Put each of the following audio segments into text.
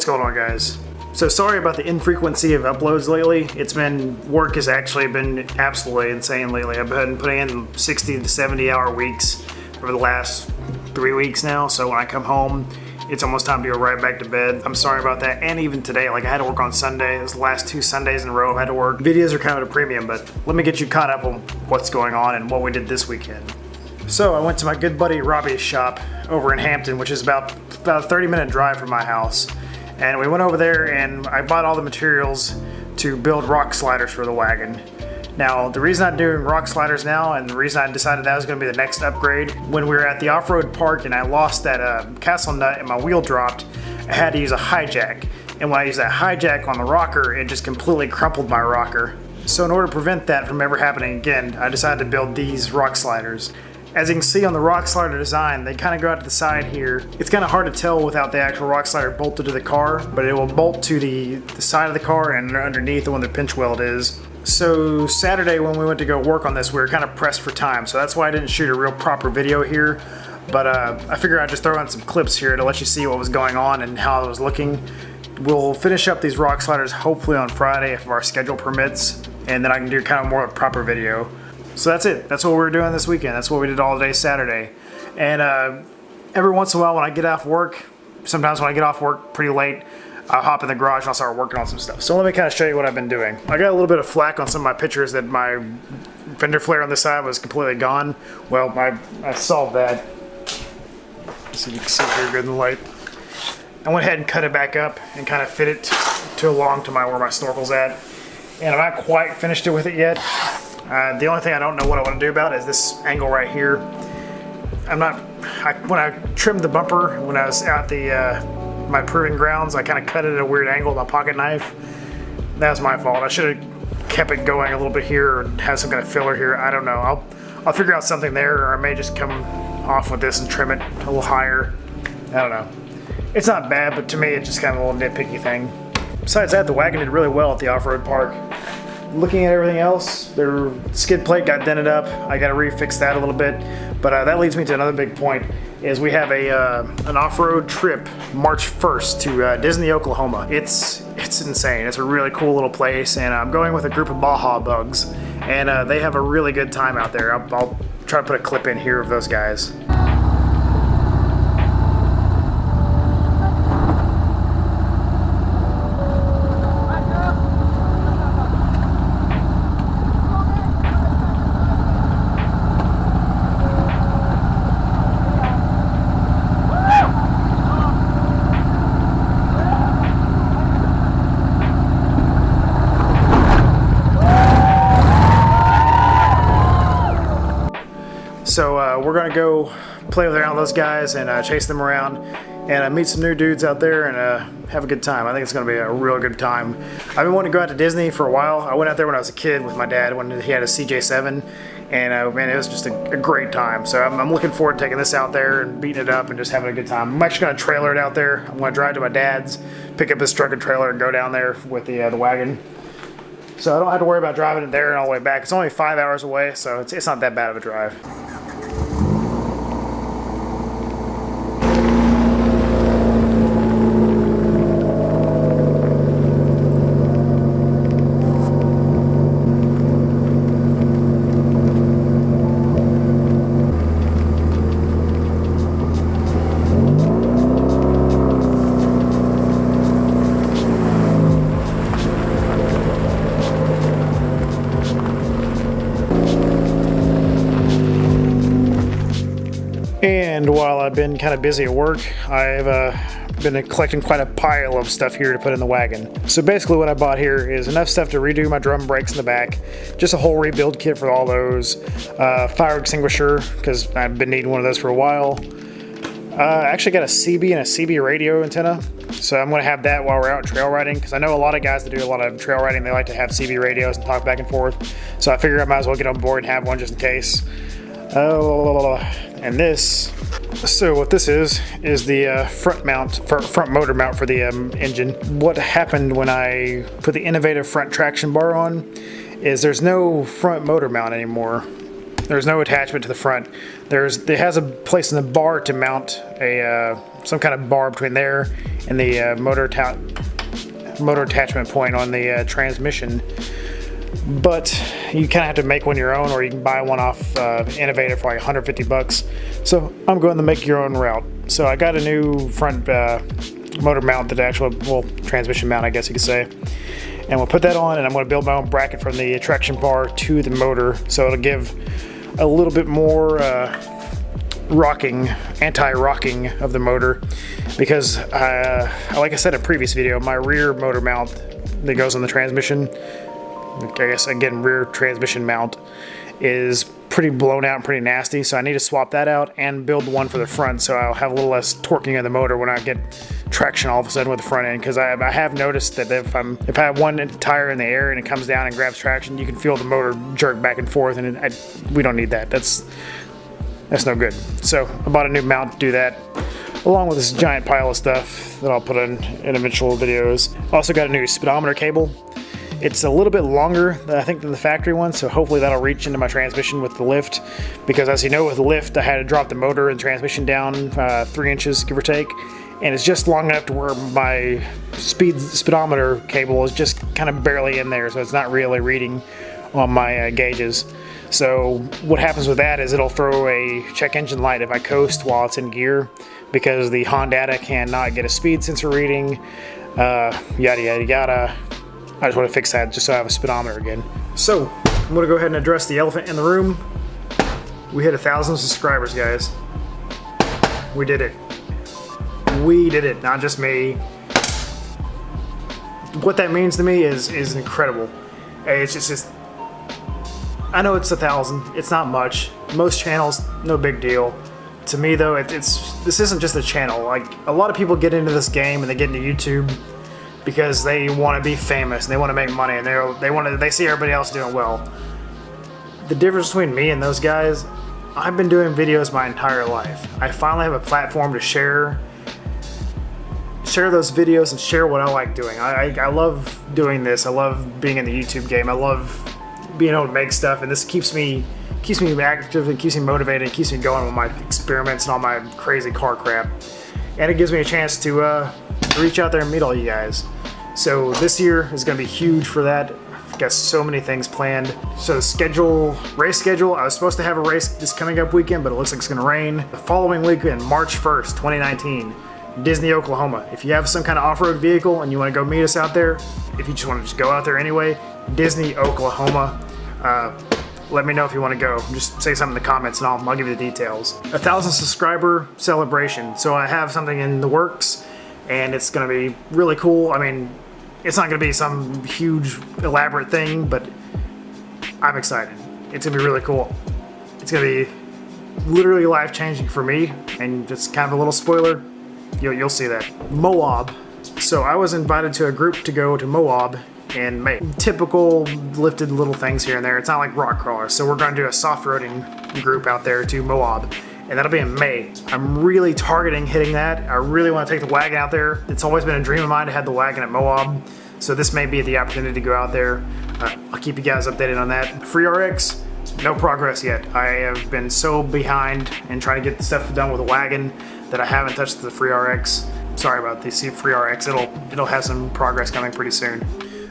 going on, guys? So sorry about the infrequency of uploads lately. Work has actually been absolutely insane lately. I've been putting in 60 to 70 hour weeks over the last 3 weeks now, so when I come home, it's almost time to go right back to bed. I'm sorry about that, and even today, like I had to work on Sunday. This last 2 Sundays in a row I've had to work. Videos are kind of a premium, but let me get you caught up on what's going on and what we did this weekend. So I went to my good buddy Robbie's shop over in Hampton, which is about a 30-minute drive from my house. And we went over there and I bought all the materials to build rock sliders for the wagon. Now, the reason I'm doing rock sliders now, and the reason I decided that was going to be the next upgrade, when we were at the off-road park and I lost that castle nut and my wheel dropped, I had to use a hijack. And when I used that hijack on the rocker, it just completely crumpled my rocker. So in order to prevent that from ever happening again, I decided to build these rock sliders. As you can see on the rock slider design, they kind of go out to the side here. It's kind of hard to tell without the actual rock slider bolted to the car, but it will bolt to the side of the car and underneath the one the pinch weld is. So Saturday when we went to go work on this, we were kind of pressed for time, so that's why I didn't shoot a real proper video here. But I figured I'd just throw in some clips here to let you see what was going on and how it was looking. We'll finish up these rock sliders hopefully on Friday if our schedule permits, and then I can do kind of more of a proper video. So that's it. That's what we were doing this weekend. That's what we did all day Saturday. And every once in a while when I get off work, sometimes when I get off work pretty late, I'll hop in the garage and I'll start working on some stuff. So let me kind of show you what I've been doing. I got a little bit of flack on some of my pictures that my fender flare on this side was completely gone. Well, I solved that. So you can see here good in the light. I went ahead and cut it back up and kind of fit it to along to where my snorkel's at. And I'm not quite finished it with it yet. The only thing I don't know what I want to do about is this angle right here. When I trimmed the bumper when I was at my proving grounds, I kind of cut it at a weird angle with my pocket knife. That was my fault. I should have kept it going a little bit here or have some kind of filler here. I don't know. I'll figure out something there, or I may just come off with this and trim it a little higher. I don't know. It's not bad, but to me it's just kind of a little nitpicky thing. Besides that, the wagon did really well at the off-road park. Looking at everything else, their skid plate got dented up. I got to refix that a little bit, but that leads me to another big point. Is we have an off-road trip March 1st to Disney, Oklahoma. It's insane. It's a really cool little place, and I'm going with a group of Baja Bugs, and they have a really good time out there. I'll try to put a clip in here of those guys. So we're gonna go play around with those guys and chase them around and meet some new dudes out there and have a good time. I think it's gonna be a real good time. I've been wanting to go out to Disney for a while. I went out there when I was a kid with my dad when he had a CJ7, and man, it was just a great time. So I'm looking forward to taking this out there and beating it up and just having a good time. I'm actually gonna trailer it out there. I'm gonna drive to my dad's, pick up his truck and trailer, and go down there with the wagon. So I don't have to worry about driving it there and all the way back. It's only 5 hours away, so it's not that bad of a drive. And while I've been kind of busy at work, I've been collecting quite a pile of stuff here to put in the wagon. So basically what I bought here is enough stuff to redo my drum brakes in the back, just a whole rebuild kit for all those, fire extinguisher, because I've been needing one of those for a while. I actually got a CB and a CB radio antenna, so I'm going to have that while we're out trail riding, because I know a lot of guys that do a lot of trail riding, they like to have CB radios and talk back and forth, so I figured I might as well get on board and have one just in case. And this, so what this is the front motor mount for the engine. What happened when I put the innovative front traction bar on is there's no front motor mount anymore. There's no attachment to the front. It has a place in the bar to mount a some kind of bar between there and the motor attachment point on the transmission. But you kind of have to make one your own, or you can buy one off Innovative for like 150 bucks. So I'm going to make your own route. So I got a new front motor mount, the actual, well, transmission mount, I guess you could say. And we'll put that on, and I'm going to build my own bracket from the traction bar to the motor, so it'll give a little bit more anti-rocking of the motor, because like I said in a previous video, my rear motor mount that goes on the transmission, I guess again rear transmission mount, is pretty blown out and pretty nasty, so I need to swap that out and build the one for the front, so I'll have a little less torquing of the motor when I get traction all of a sudden with the front end. Because I have noticed that if I have one tire in the air and it comes down and grabs traction, you can feel the motor jerk back and forth, and we don't need that. That's no good. So I bought a new mount to do that, along with this giant pile of stuff that I'll put in eventual videos. Also got a new speedometer cable. It's a little bit longer, I think, than the factory one, so hopefully that'll reach into my transmission with the lift, because as you know, with the lift I had to drop the motor and transmission down 3 inches, give or take, and it's just long enough to where my speedometer cable is just kind of barely in there, so it's not really reading on my gauges. So what happens with that is it'll throw a check engine light if I coast while it's in gear, because the Honda cannot get a speed sensor reading, yada yada yada. I just want to fix that just so I have a speedometer again. So I'm going to go ahead and address the elephant in the room. We hit 1,000 subscribers, guys. We did it. We did it, not just me. What that means to me is incredible. It's just I know it's 1,000. It's not much. Most channels, no big deal. To me though, this isn't just a channel. Like, a lot of people get into this game and they get into YouTube because they want to be famous and they want to make money, and they see everybody else doing well. The difference between me and those guys, I've been doing videos my entire life. I finally have a platform to share those videos and share what I like doing. I love doing this. I love being in the YouTube game. I love being able to make stuff, and this keeps me active and keeps me motivated and keeps me going with my experiments and all my crazy car crap. And it gives me a chance to reach out there and meet all you guys. So this year is going to be huge for that. I've got so many things planned. So the race schedule, I was supposed to have a race this coming up weekend, but it looks like it's going to rain. The following weekend, March 1st, 2019, Disney, Oklahoma. If you have some kind of off-road vehicle and you want to go meet us out there, if you just want to go out there anyway, Disney, Oklahoma. Let me know if you want to go. Just say something in the comments and I'll give you the details. 1,000 subscriber celebration. So I have something in the works and it's going to be really cool. I mean, it's not going to be some huge elaborate thing, but I'm excited. It's going to be really cool. It's going to be literally life-changing for me, and just kind of a little spoiler, you'll see that. Moab. So I was invited to a group to go to Moab and make typical lifted little things here and there. It's not like rock crawlers. So we're going to do a soft roading group out there to Moab, and that'll be in May. I'm really targeting hitting that. I really want to take the wagon out there. It's always been a dream of mine to have the wagon at Moab, so this may be the opportunity to go out there. I'll keep you guys updated on that. Free RX, no progress yet. I have been so behind in trying to get the stuff done with the wagon that I haven't touched the Free RX. Sorry about the Free RX. It'll have some progress coming pretty soon.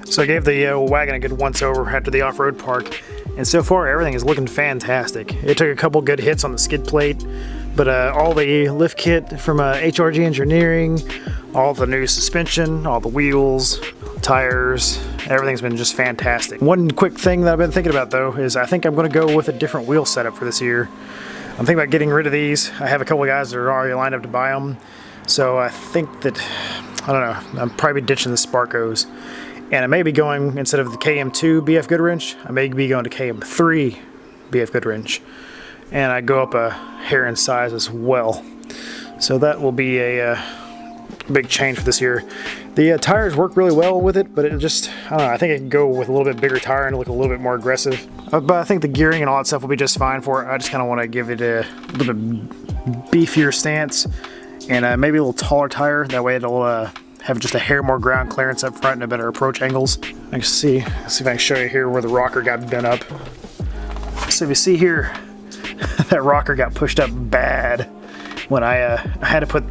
So I gave the wagon a good once over after the off-road park, and so far everything is looking fantastic. It took a couple good hits on the skid plate, but all the lift kit from HRG Engineering, all the new suspension, all the wheels, tires, everything's been just fantastic. One quick thing that I've been thinking about though is I think I'm going to go with a different wheel setup for this year. I'm thinking about getting rid of these. I have a couple of guys that are already lined up to buy them, so I think that, I don't know, I'm probably ditching the Sparkos. And I may be going, instead of the KM2 BFGoodrich, I may be going to KM3 BFGoodrich. And I go up a hair in size as well. So that will be a big change for this year. The tires work really well with it, but it just, I don't know, I think it can go with a little bit bigger tire and look a little bit more aggressive. But I think the gearing and all that stuff will be just fine for it. I just kind of want to give it a little bit beefier stance and maybe a little taller tire. That way it'll have just a hair more ground clearance up front and a better approach angles. I can see if I can show you here where the rocker got bent up. So if you see here, that rocker got pushed up bad. when I had to put,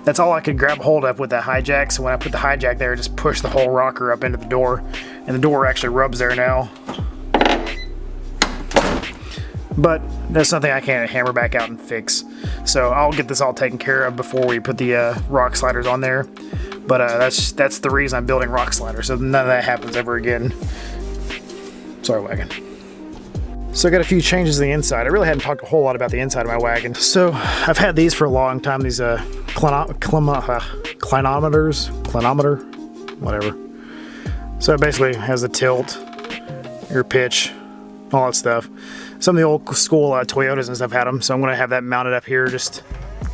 that's all I could grab hold of with that hijack. So when I put the hijack there, just push the whole rocker up into the door, and the door actually rubs there now. But that's something I can't hammer back out and fix. So I'll get this all taken care of before we put the rock sliders on there. But that's the reason I'm building rock sliders, so none of that happens ever again. Sorry, wagon. So I got a few changes in the inside. I really hadn't talked a whole lot about the inside of my wagon. So I've had these for a long time, these clinometer, whatever. So it basically has the tilt, your pitch, all that stuff. Some of the old school Toyotas and stuff had them, so I'm going to have that mounted up here, just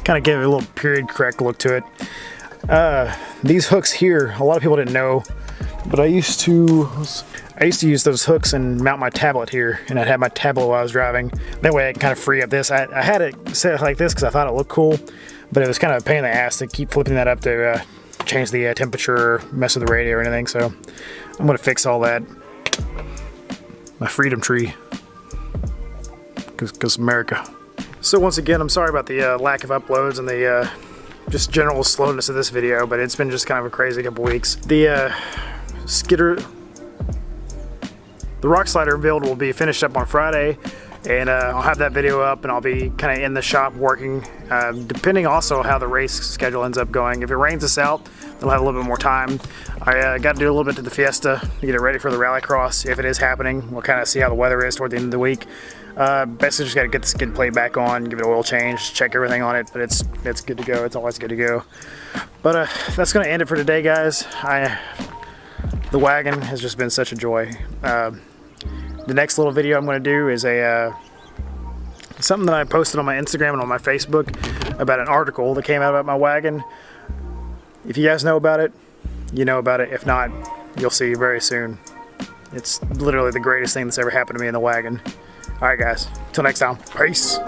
kind of give it a little period correct look to it. These hooks here, a lot of people didn't know, but I used to use those hooks and mount my tablet here, and I'd have my tablet while I was driving. That way I can kind of free up this. I had it set like this because I thought it looked cool, but it was kind of a pain in the ass to keep flipping that up to change the temperature or mess with the radio or anything, so I'm going to fix all that. My freedom tree. Because America. So once again, I'm sorry about the lack of uploads and the just general slowness of this video, but it's been just kind of a crazy couple weeks. The rock slider build will be finished up on Friday, and I'll have that video up, and I'll be kind of in the shop working, depending also how the race schedule ends up going. If it rains us out, they'll have a little bit more time. I got to do a little bit to the Fiesta to get it ready for the rallycross. If it is happening, we'll kind of see how the weather is toward the end of the week. Basically just got to get the skid plate back on, give it an oil change, check everything on it, but it's good to go. It's always good to go. But that's going to end it for today, guys. The wagon has just been such a joy. The next little video I'm going to do is something that I posted on my Instagram and on my Facebook about an article that came out about my wagon. If you guys know about it, you know about it. If not, you'll see very soon. It's literally the greatest thing that's ever happened to me in the wagon. Alright guys, till next time, peace.